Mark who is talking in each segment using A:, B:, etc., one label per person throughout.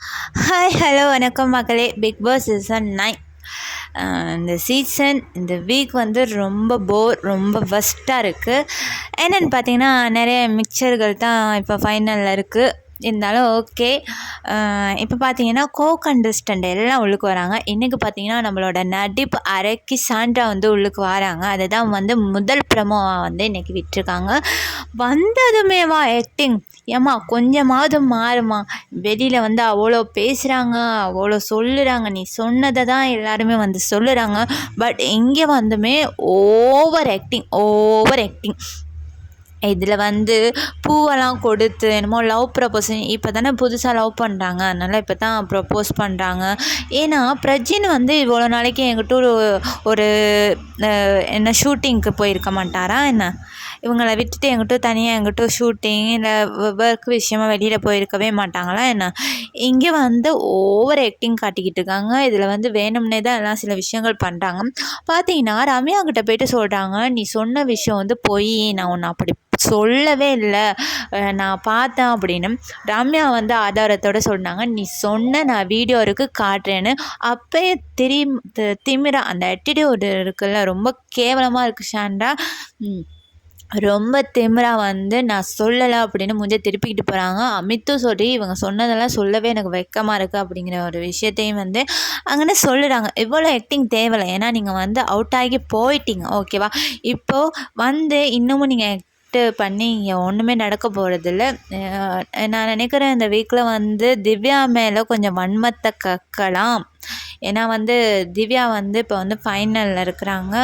A: Hi hello வணக்கம் மக்களே. Big Boss season 9 இந்த இந்த வீக் வந்து ரொம்ப ஒஸ்ட்டாக இருக்குது. என்னென்னு பார்த்தீங்கன்னா நிறைய மிக்சர்கள் தான் இப்போ ஃபைனலில் இருக்குது. இருந்தாலும் ஓகே. இப்போ பார்த்தீங்கன்னா கண்டஸ்டண்ட் எல்லாம் உள்ளுக்கு வராங்க. இன்றைக்கி பார்த்தீங்கன்னா நம்மளோட நடிப்பு அரைக்கி சாண்ட்ரா வந்து உள்ளுக்கு வராங்க. அதுதான் வந்து முதல் ப்ரமோவாக வந்து இன்றைக்கி விட்டுருக்காங்க. வந்ததுமேவா ஆக்டிங் ஏம்மா கொஞ்சமாவது மாறுமா, வெளியில் வந்து அவ்வளோ பேசுகிறாங்க, அவ்வளோ சொல்லுறாங்க, நீ சொன்னதை தான் எல்லாருமே வந்து சொல்லுறாங்க. பட் இங்கே வந்துமே ஓவர் ஆக்டிங். இதில் வந்து பூவெல்லாம் கொடுத்து என்னமோ லவ் ப்ரப்போஸன் இப்போ தானே புதுசாக லவ் பண்ணுறாங்க, அதனால் இப்போ தான் ப்ரப்போஸ் பண்ணுறாங்க. ஏன்னா பிரஜின் வந்து இவ்வளோ நாளைக்கு என்கிட்ட ஒரு என்ன ஷூட்டிங்க்கு போயிருக்க மாட்டாரா என்ன? இவங்கள விட்டுட்டு தனியாக ஷூட்டிங் இல்லை ஒர்க் விஷயமா வெளியில் போயிருக்கவே மாட்டாங்களா என்ன? இங்கே வந்து ஓவர் ஆக்டிங் காட்டிக்கிட்டு இருக்காங்க. இதில் வந்து வேணும்னே தான் எல்லாம் சில விஷயங்கள் பண்ணுறாங்க. பார்த்தீங்கன்னா ரம்யா கிட்ட போயிட்டு சொல்கிறாங்க, நீ சொன்ன விஷயம் வந்து பொய், நான் ஒன்று அப்படி சொல்லவே இல்லை, நான் பார்த்தேன் அப்படின்னு. ரம்யா வந்து ஆதாரத்தோடு சொன்னாங்க, நீ சொன்ன நான் வீடியோ இருக்குது காட்டுறேன்னு. அப்போயே திமிரா அந்த ஆட்டிடியூட் இருக்குல்ல, ரொம்ப கேவலமாக இருக்குது சாண்ட்ரா. ரொம்ப திமிரா வந்து நான் சொல்லலை அப்படின்னு மூஞ்ச திருப்பிக்கிட்டு போகிறாங்க. அமித்தும் சொல்லி இவங்க சொன்னதெல்லாம் சொல்லவே எனக்கு வெக்கமாக இருக்குது அப்படிங்கிற ஒரு விஷயத்தையும் வந்து அங்கே சொல்லுறாங்க. இவ்வளோ ஆக்டிங் தேவையில்லை, ஏன்னா நீங்கள் வந்து அவுட் ஆகி போயிட்டீங்க, ஓகேவா? இப்போது வந்து இன்னமும் நீங்கள் பண்ணி இங்கே ஒன்றுமே நடக்க போகிறதில்ல. நான் நினைக்கிறேன் இந்த வீக்கில் வந்து திவ்யா மேலே கொஞ்சம் வன்மத்தை கக்கலாம். ஏன்னா வந்து திவ்யா வந்து இப்போ வந்து ஃபைனலில் இருக்கிறாங்க,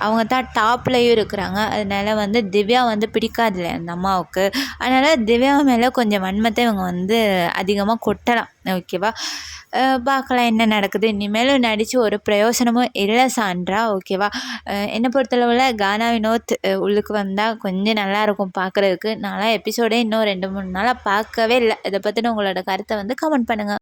A: அவங்க தான் டாப்லேயும் இருக்கிறாங்க. அதனால வந்து திவ்யா வந்து பிடிக்காதில்ல அந்த அம்மாவுக்கு. அதனால் திவ்யா மேலே கொஞ்சம் வன்மத்தை இவங்க வந்து அதிகமாக கொட்டலாம், ஓகேவா? பார்க்கலாம் என்ன நடக்குது. இனிமேலும் நடித்து ஒரு பிரயோசனமும் இல்லை சாண்ட்ரா, ஓகேவா? என்னை பொறுத்தளவில் கானா வினோத் உள்ளுக்கு வந்தால் கொஞ்சம் நல்லாயிருக்கும் பார்க்குறதுக்கு. நான்லாம் எபிசோடே இன்னும் 2-3 நாளாக பார்க்கவே இல்லை. இதை பற்றின உங்களோட கருத்தை வந்து கமெண்ட் பண்ணுங்கள்.